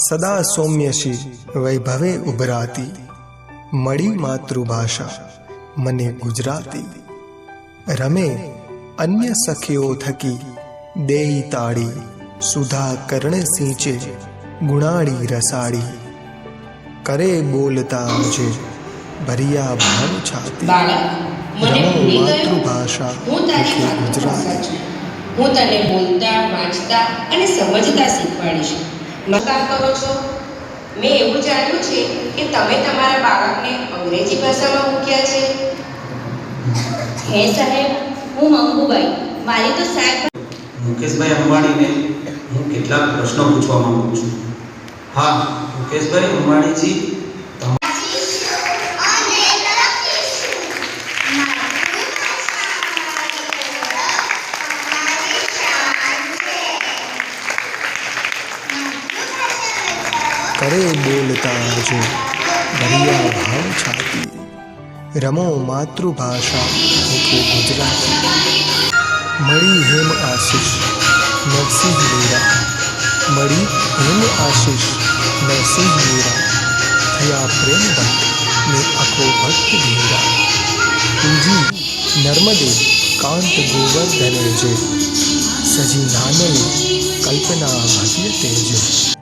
સદા સૌમ્યશી વૈભવે ઉભરાતી, મળી માતૃભાષા મને ગુજરાતી। રમે અન્ય સખીઓ થકી દેઈ તાળી, સુધા કર્ણે સિંચે ગુણાળી રસાળી, કરે બોલતા મુજે ભરિયા ભાવ છાતી, રમો માતૃભાષા મુખે ગુજરાતી। હું તને બોલતા, વાંચતા અને સમજતા શીખવાડીશ। કામ કરો છો? મેં એવું જાણ્યું છે કે તમે તમારા બાળકને અંગ્રેજી ભાષામાં મૂક્યા છે। હે સાહેબ, હું મંગુબાઈ, મારી તો સાહેબ મુકેશભાઈ અંબાણીને હું કેટલાક પ્રશ્નો પૂછવા માંગુ છું। હા, મુકેશભાઈ અંબાણીજી, કરે બોલતા જો ભરિયા ભાવ છાતી, રમો માતૃભાષા મુખે ગુજરાતી। મળી હેમ આશીષ નરસિંહ મીરા, મળી હેમ આશીષ નરસિંહ મીરા, થયા પ્રેમ ભક્ત ને અખો ભક્ત ઘેરા। પૂજી નર્મદે કાંત ગોવર્ધને જે, સજી નાનલે કલ્પના ભવ્ય તેજ।